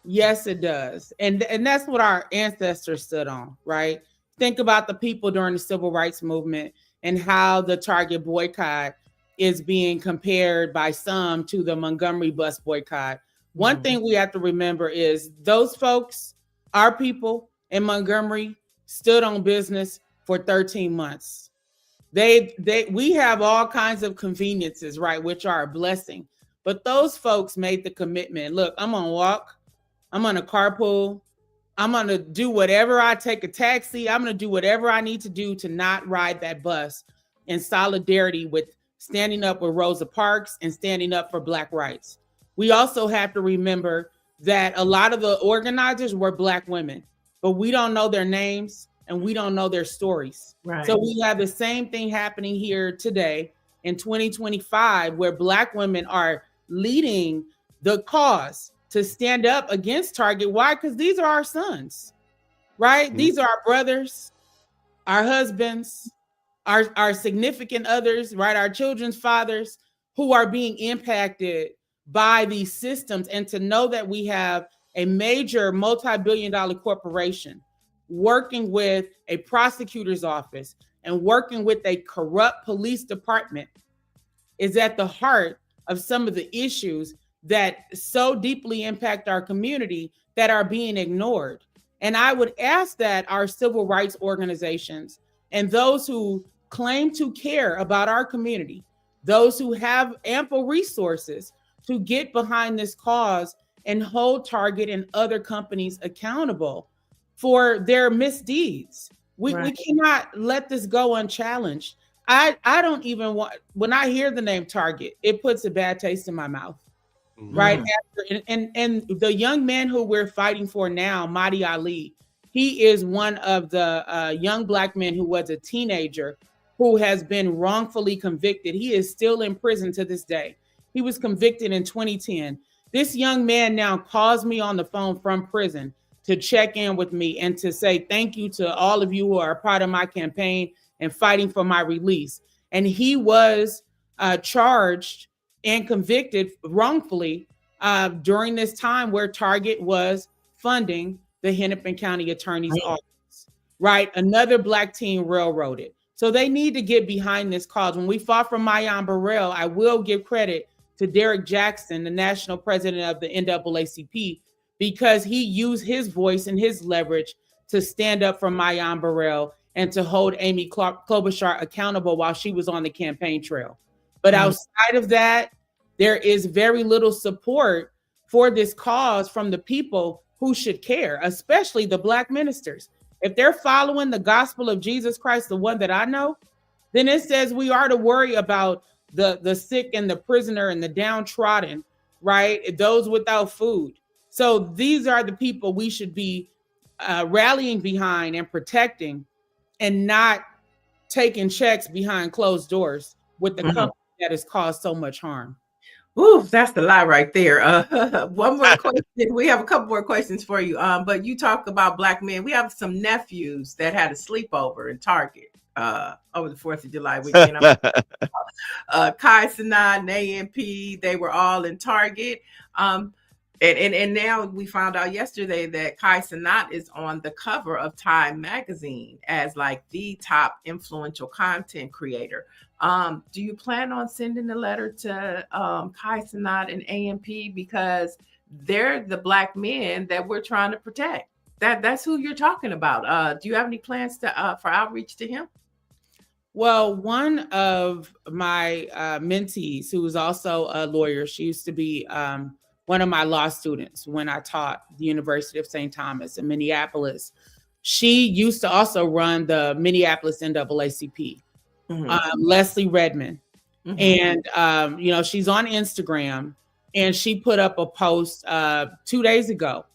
Yes, it does. And that's what our ancestors stood on, right? Think about the people during the civil rights movement and how the Target boycott is being compared by some to the Montgomery bus boycott. One thing we have to remember is those folks, our people in Montgomery, stood on business for 13 months. We have all kinds of conveniences, right, which are a blessing. But those folks made the commitment. Look, I'm gonna walk, I'm gonna carpool, I'm gonna do whatever. I take a taxi, I'm gonna do whatever I need to do to not ride that bus, in solidarity with standing up with Rosa Parks and standing up for Black rights. We also have to remember that a lot of the organizers were Black women, but we don't know their names. and we don't know their stories. Right. So we have the same thing happening here today in 2025, where Black women are leading the cause to stand up against Target. Why? Because these are our sons, right? Mm-hmm. These are our brothers, our husbands, our significant others, right? Our children's fathers who are being impacted by these systems. And to know that we have a major multi-billion-dollar corporation working with a prosecutor's office and working with a corrupt police department is at the heart of some of the issues that so deeply impact our community that are being ignored. And I would ask that our civil rights organizations and those who claim to care about our community, those who have ample resources to get behind this cause and hold Target and other companies accountable for their misdeeds. We cannot let this go unchallenged. I don't even want, when I hear the name Target, it puts a bad taste in my mouth. Mm-hmm. Right. And the young man who we're fighting for now, Mahdi Ali, he is one of the young Black men who was a teenager who has been wrongfully convicted. He is still in prison to this day. He was convicted in 2010. This young man now calls me on the phone from prison to check in with me and to say thank you to all of you who are a part of my campaign and fighting for my release. And he was charged and convicted wrongfully during this time where Target was funding the Hennepin County Attorney's Office, right? Another Black teen railroaded. So they need to get behind this cause. When we fought for Mayan Burrell, I will give credit to Derek Jackson, the national president of the NAACP, because he used his voice and his leverage to stand up for Mayan Burrell and to hold Amy Klobuchar accountable while she was on the campaign trail. But outside of that, there is very little support for this cause from the people who should care, especially the Black ministers. If they're following the gospel of Jesus Christ, the one that I know, then it says we are to worry about the sick and the prisoner and the downtrodden, right? Those without food. So these are the people we should be rallying behind and protecting, and not taking checks behind closed doors with the company that has caused so much harm. Ooh, that's the lie right there. One more question. We have a couple more questions for you. But you talk about Black men. We have some nephews that had a sleepover in Target over the 4th of July weekend. Kai Sanat and AMP, they were all in Target. And now we found out yesterday that Kai Sanat is on the cover of Time magazine as like the top influential content creator. Do you plan on sending a letter to Kai Sanat and AMP, because they're the Black men that we're trying to protect? That's who you're talking about. Do you have any plans to for outreach to him? Well, one of my mentees, who is also a lawyer, she used to be one of my law students when I taught the University of St. Thomas in Minneapolis. She used to also run the Minneapolis NAACP, Leslie Redmond. And, she's on Instagram, and she put up a post 2 days ago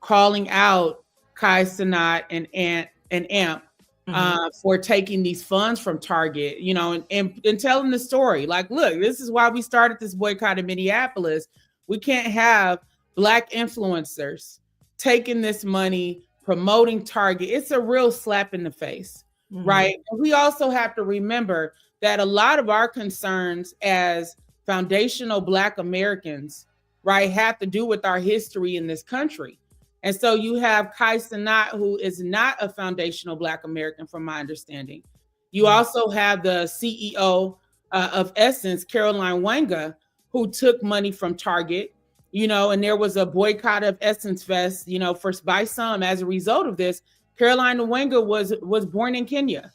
calling out Kai Sanat and AMP for taking these funds from Target, and telling the story. Like, look, this is why we started this boycott in Minneapolis. We can't have Black influencers taking this money, promoting Target. It's a real slap in the face, right? And we also have to remember that a lot of our concerns as foundational Black Americans, right, have to do with our history in this country. And so you have Kai Sanat, who is not a foundational Black American, from my understanding. You also have the CEO of Essence, Caroline Wanga, who took money from Target, and there was a boycott of Essence Fest, by some as a result of this. Caroline Wanga was born in Kenya,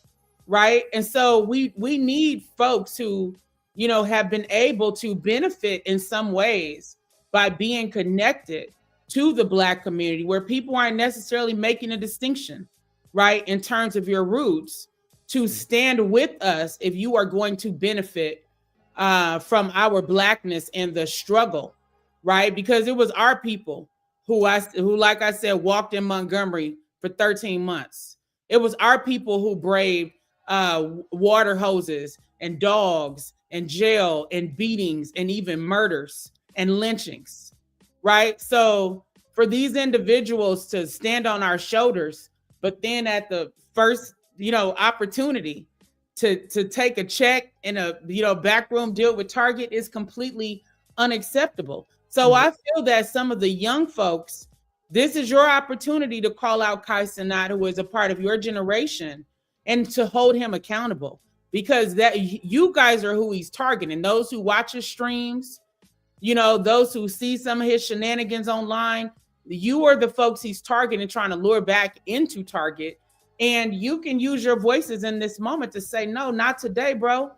right? And so we need folks who, have been able to benefit in some ways by being connected to the Black community, where people aren't necessarily making a distinction, right, in terms of your roots, to stand with us if you are going to benefit from our Blackness and the struggle, right? Because it was our people who, like I said, walked in Montgomery for 13 months. It was our people who braved water hoses and dogs and jail and beatings and even murders and lynchings, right? So for these individuals to stand on our shoulders, but then at the first, opportunity to take a check in a backroom deal with Target is completely unacceptable. So I feel that some of the young folks, this is your opportunity to call out Kai Cenat, who is a part of your generation, and to hold him accountable, because that you guys are who he's targeting. Those who watch his streams, those who see some of his shenanigans online, you are the folks he's targeting, trying to lure back into Target. And you can use your voices in this moment to say, no, not today, bro.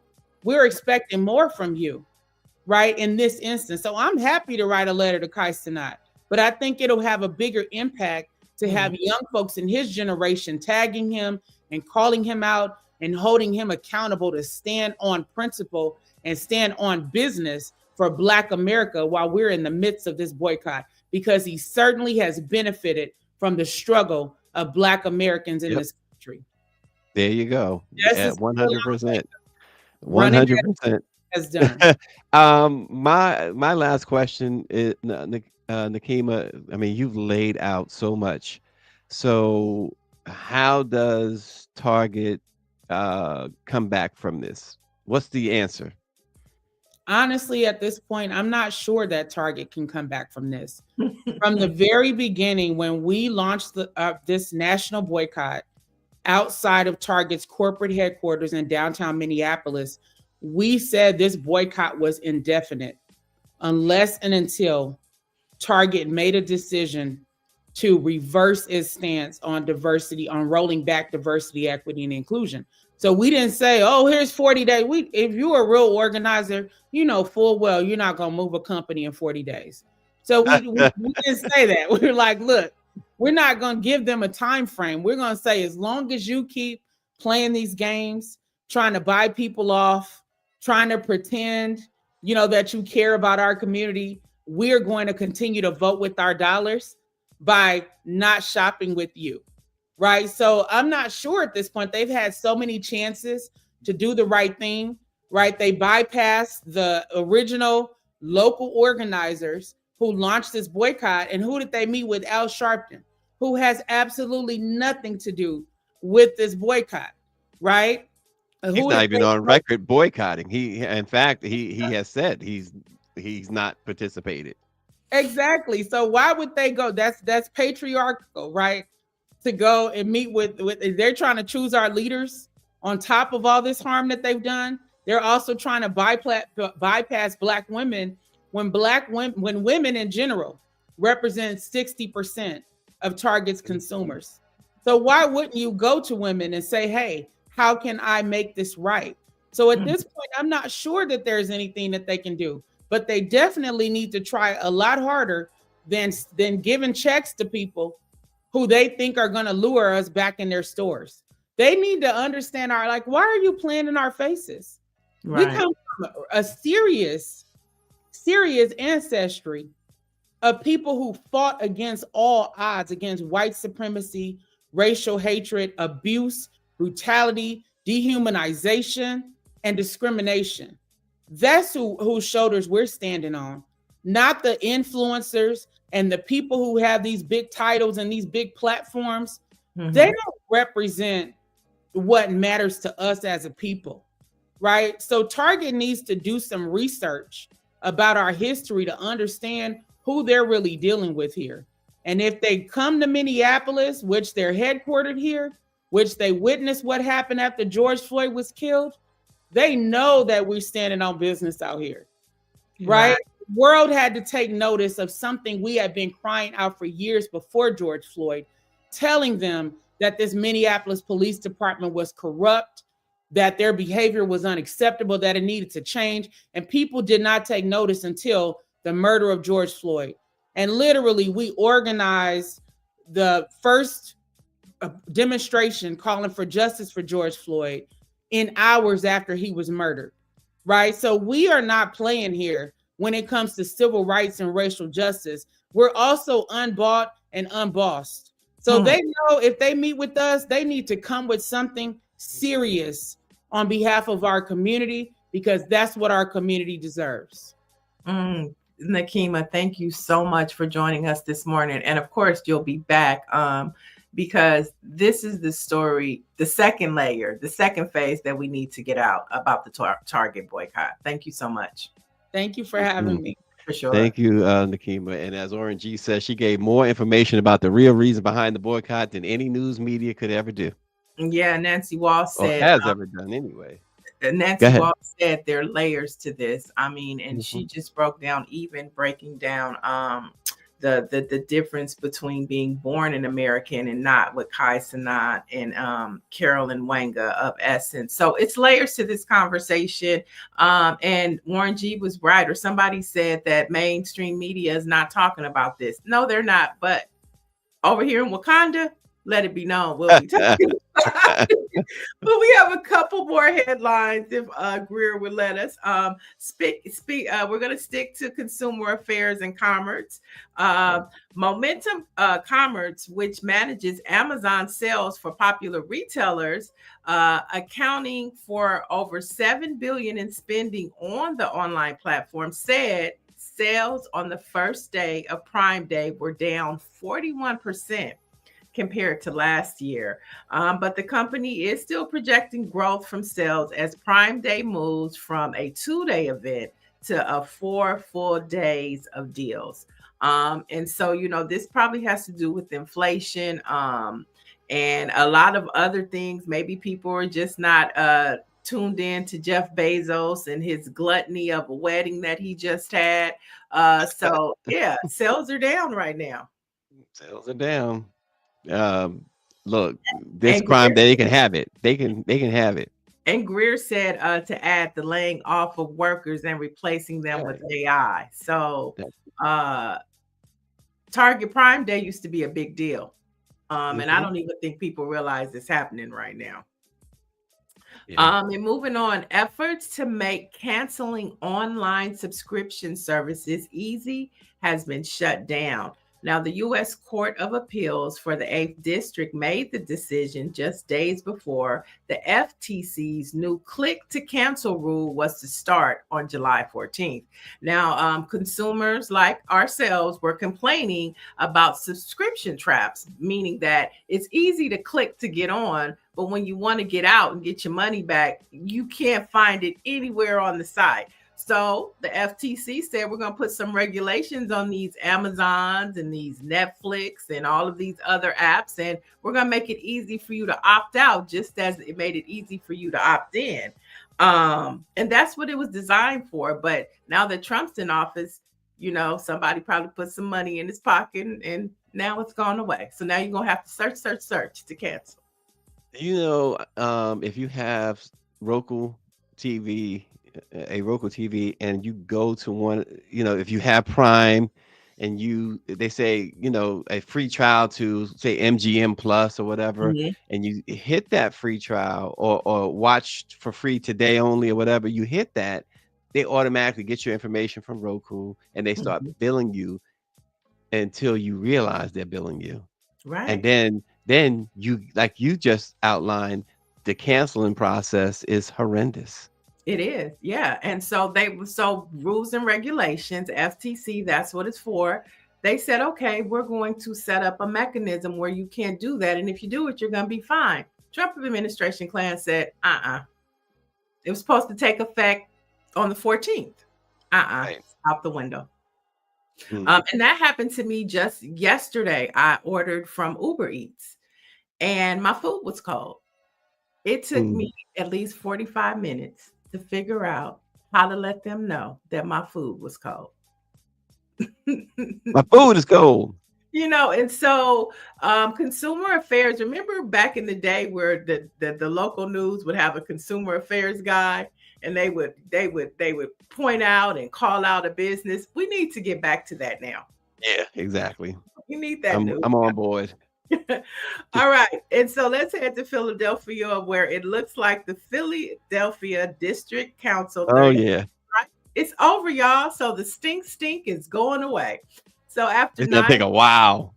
We're expecting more from you, right? In this instance. So I'm happy to write a letter to Kai Cenat, but I think it'll have a bigger impact to have young folks in his generation tagging him and calling him out and holding him accountable to stand on principle and stand on business for Black America while we're in the midst of this boycott, because he certainly has benefited from the struggle of Black Americans in this country. There you go. Justice 100%. 100%. has done. My last question is, Nekima, I mean, you've laid out so much. So how does Target come back from this? What's the answer? Honestly, at this point, I'm not sure that Target can come back from this. From the very beginning, when we launched this national boycott outside of Target's corporate headquarters in downtown Minneapolis, we said this boycott was indefinite unless and until Target made a decision to reverse its stance on diversity, on rolling back diversity, equity, and inclusion. So we didn't say, oh, here's 40 days. If you're a real organizer, you know full well you're not going to move a company in 40 days. So we didn't say that. We were like, look, we're not going to give them a time frame. We're going to say, as long as you keep playing these games, trying to buy people off, trying to pretend, that you care about our community, we're going to continue to vote with our dollars by not shopping with you. Right. So I'm not sure at this point. They've had so many chances to do the right thing. Right. They bypassed the original local organizers who launched this boycott. And who did they meet with? Al Sharpton, who has absolutely nothing to do with this boycott. Right. He's not even on record boycotting. In fact, he has said he's not participated. Exactly. So why would they go? That's patriarchal, right? To go and meet with they're trying to choose our leaders on top of all this harm that they've done. They're also trying to bypass Black women when women in general represent 60% of Target's consumers. So why wouldn't you go to women and say, hey, how can I make this right? So at this point, I'm not sure that there's anything that they can do, but they definitely need to try a lot harder than giving checks to people who they think are going to lure us back in their stores. They need to understand why are you playing in our faces? Right. We come from a serious ancestry of people who fought against all odds, against white supremacy, racial hatred, abuse, brutality, dehumanization, and discrimination. That's whose shoulders we're standing on, not the influencers and the people who have these big titles and these big platforms. They don't represent what matters to us as a people, right? So Target needs to do some research about our history to understand who they're really dealing with here. And if they come to Minneapolis, which they're headquartered here, which they witnessed what happened after George Floyd was killed, they know that we're standing on business out here, right? The world had to take notice of something we had been crying out for years before George Floyd, telling them that this Minneapolis Police Department was corrupt, that their behavior was unacceptable, that it needed to change. And people did not take notice until the murder of George Floyd. And literally, we organized the first demonstration calling for justice for George Floyd in hours after he was murdered, right? So we are not playing here when it comes to civil rights and racial justice. We're also unbought and unbossed. So they know if they meet with us, they need to come with something serious on behalf of our community, because that's what our community deserves. Nekima, thank you so much for joining us this morning. And of course, you'll be back because this is the story, the second layer, the second phase that we need to get out about the Target boycott. Thank you so much. Thank you for having me. For sure. Thank you, Nekima. And as Oren G says, she gave more information about the real reason behind the boycott than any news media could ever do. Yeah, Nancy Wall said, or has ever done anyway. Nancy Wall said there are layers to this. I mean, and she just broke down, even breaking down the difference between being born an American and not, with Kai Cenat and Carolyn Wanga of Essence. So it's layers to this conversation. And Warren G was right, or somebody said that mainstream media is not talking about this. No, they're not. But over here in Wakanda, let it be known, we'll be talking about it. But we have a couple more headlines if Greer would let us speak. We're going to stick to consumer affairs and commerce. Momentum Commerce, which manages Amazon sales for popular retailers, accounting for over $7 billion in spending on the online platform, said sales on the first day of Prime Day were down 41% compared to last year. But the company is still projecting growth from sales as Prime Day moves from a 2-day event to 4 full days of deals. And so, you know, this probably has to do with inflation and a lot of other things. Maybe people are just not tuned in to Jeff Bezos and his gluttony of a wedding that he just had. So yeah, sales are down right now. Sales are down. Look, this Prime Day, they can have it. They can have it. And Greer said to add the laying off of workers and replacing them with AI. So Target Prime Day used to be a big deal. And I don't even think people realize it's happening right now. And moving on, efforts to make canceling online subscription services easy has been shut down. Now, the U.S. Court of Appeals for the 8th District made the decision just days before the FTC's new click-to-cancel rule was to start on July 14th. Now, consumers like ourselves were complaining about subscription traps, meaning that it's easy to click to get on, but when you want to get out and get your money back, you can't find it anywhere on the site. So the FTC said we're going to put some regulations on these Amazons and these Netflix and all of these other apps, and we're going to make it easy for you to opt out, just as it made it easy for you to opt in. And that's what it was designed for. But now that Trump's in office, you know, somebody probably put some money in his pocket, and now it's gone away. So now you're going to have to search to cancel. You know, if you have Roku TV, a Roku TV, and you go to one, you know, if you have Prime and they say, you know, a free trial to say MGM Plus or whatever, and you hit that free trial or watch for free today only or whatever, you hit that, they automatically get your information from Roku and they start billing you until you realize they're billing you. Right. And then you, like you just outlined, the canceling process is horrendous. It is, yeah. And so rules and regulations, FTC, that's what it's for. They said, okay, we're going to set up a mechanism where you can't do that. And if you do it, you're going to be fined. Trump administration clan said, it was supposed to take effect on the 14th. Right. Out the window. And that happened to me just yesterday. I ordered from Uber Eats and my food was cold. It took me at least 45 minutes to figure out how to let them know that my food was cold. My food is cold. You know, and so consumer affairs, remember back in the day where the local news would have a consumer affairs guy and they would point out and call out a business. We need to get back to that now. Yeah, exactly. We need that. I'm on board. All right. And so let's head to Philadelphia, where it looks like the Philadelphia District Council. Right? It's over, y'all. So the stink is going away. So after it's gonna take a while.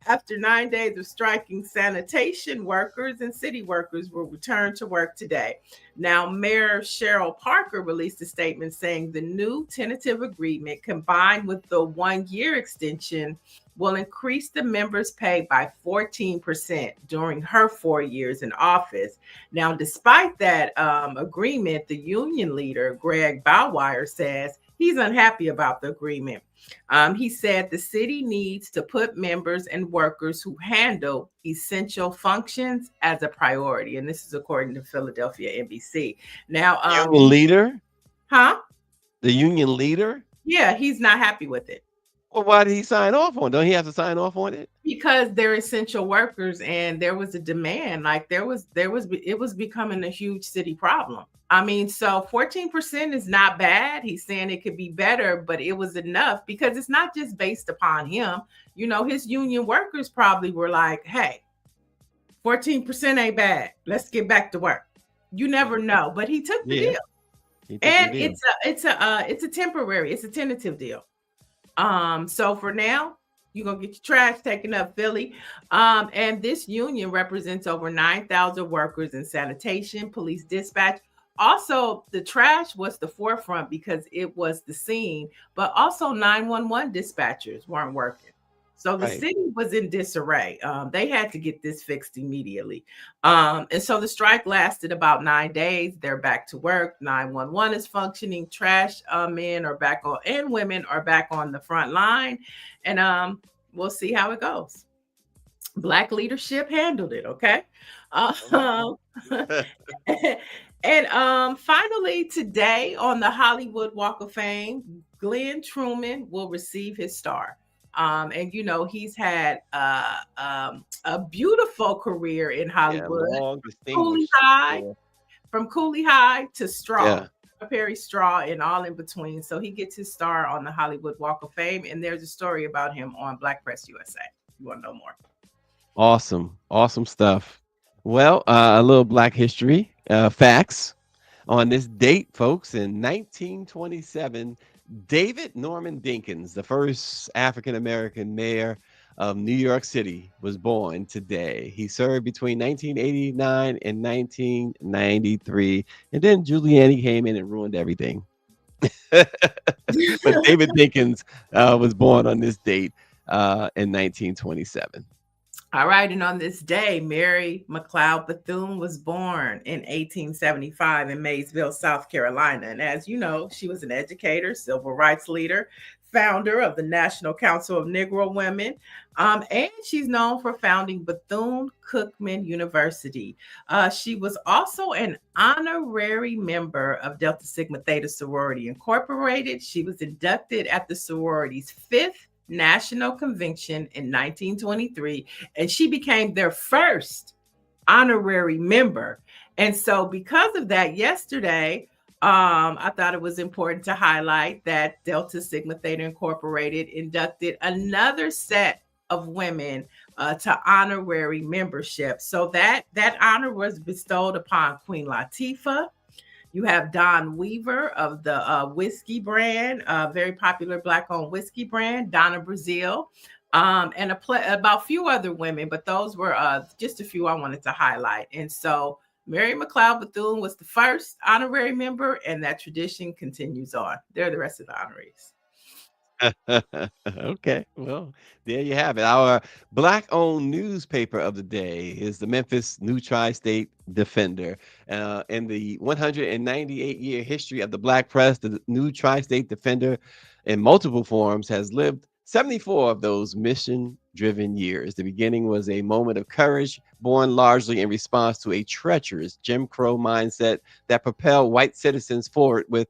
After 9 days of striking, sanitation workers and city workers will return to work today. Now, Mayor Cheryl Parker released a statement saying the new tentative agreement, combined with the 1-year extension, will increase the members' pay by 14% during her 4 years in office. Now, despite that agreement, the union leader, Greg Bauweier, says he's unhappy about the agreement. He said the city needs to put members and workers who handle essential functions as a priority. And this is according to Philadelphia NBC. Now, Union leader? Huh? The union leader? Yeah, he's not happy with it. Well, why did he sign off on it? Don't he have to sign off on it? Because they're essential workers and there was a demand. Like it was becoming a huge city problem. I mean, so 14% is not bad. He's saying it could be better, but it was enough because it's not just based upon him. You know, his union workers probably were like, hey, 14% ain't bad. Let's get back to work. You never know, but he took the deal. And it's a temporary, it's a tentative deal. So for now, you're gonna get your trash taken up, Philly. And this union represents over 9,000 workers in sanitation, police dispatch. Also, the trash was the forefront because it was the scene, but also 911 dispatchers weren't working. So the city was in disarray. They had to get this fixed immediately. And so the strike lasted about 9 days. They're back to work. 911 is functioning. Trash men are back on, and women are back on the front line. And we'll see how it goes. Black leadership handled it, okay? And finally, today on the Hollywood Walk of Fame, Glenn Truman will receive his star. And you know, he's had a beautiful career in Hollywood. From Cooley High to Straw, Perry Straw, and all in between. So he gets his star on the Hollywood Walk of Fame, and there's a story about him on BlackPressUSA. You want to know more? Awesome stuff. Well, a little Black history facts on this date, folks. In 1927, David Norman Dinkins, the first African-American mayor of New York City, was born today. He served between 1989 and 1993. And then Giuliani came in and ruined everything. But David Dinkins was born on this date in 1927. All right. And on this day, Mary McLeod Bethune was born in 1875 in Maysville, South Carolina. And as you know, she was an educator, civil rights leader, founder of the National Council of Negro Women. And she's known for founding Bethune-Cookman University. She was also an honorary member of Delta Sigma Theta Sorority Incorporated. She was inducted at the sorority's 5th National Convention in 1923, and she became their first honorary member. And so because of that, yesterday, I thought it was important to highlight that Delta Sigma Theta Incorporated inducted another set of women to honorary membership. So that honor was bestowed upon Queen Latifah. You have Don Weaver of the whiskey brand, very popular Black-owned whiskey brand, Donna Brazil, and about a few other women, but those were just a few I wanted to highlight. And so Mary McLeod Bethune was the first honorary member, and that tradition continues on. They're the rest of the honorees. Okay, well, there you have it. Our Black-owned newspaper of the day is the Memphis New Tri-State Defender. In the 198-year history of the Black press, the New Tri-State Defender, in multiple forms, has lived 74 of those mission-driven years. The beginning was a moment of courage, born largely in response to a treacherous Jim Crow mindset that propelled white citizens forward with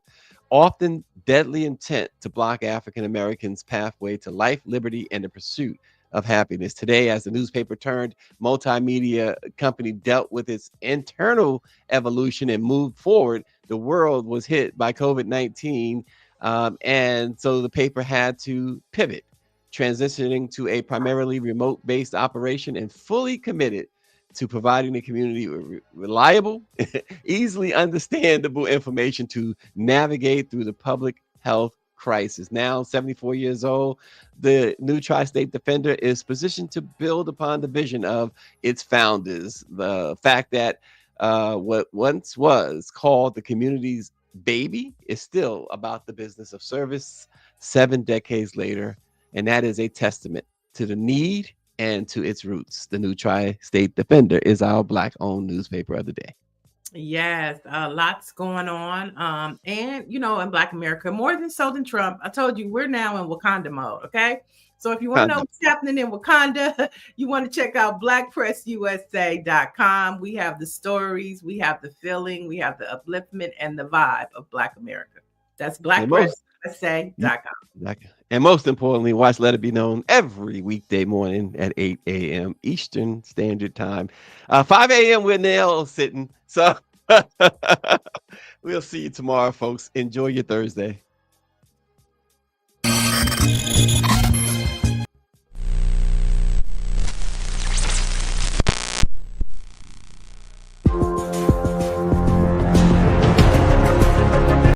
often deadly intent to block African Americans' pathway to life, liberty, and the pursuit of happiness. Today, as the newspaper turned multimedia company dealt with its internal evolution and moved forward, the world was hit by COVID-19. And so the paper had to pivot, transitioning to a primarily remote-based operation and fully committed to providing the community with reliable, easily understandable information to navigate through the public health crisis. Now 74 years old, the new Tri-State Defender is positioned to build upon the vision of its founders. The fact that what once was called the community's baby is still about the business of service 7 decades later, and that is a testament to the need and to its roots. The new Tri-State Defender is our Black-owned newspaper of the day. Yes, lots going on. And in Black America, more than so than Trump, I told you we're now in Wakanda mode. Okay. So if you want to know what's happening in Wakanda, you want to check out BlackPressUSA.com. We have the stories, we have the feeling, we have the upliftment and the vibe of Black America. That's BlackPressUSA.com. And most importantly, watch Let It Be Known every weekday morning at 8 a.m. Eastern Standard Time. 5 a.m. we're Niele sitting. So we'll see you tomorrow, folks. Enjoy your Thursday.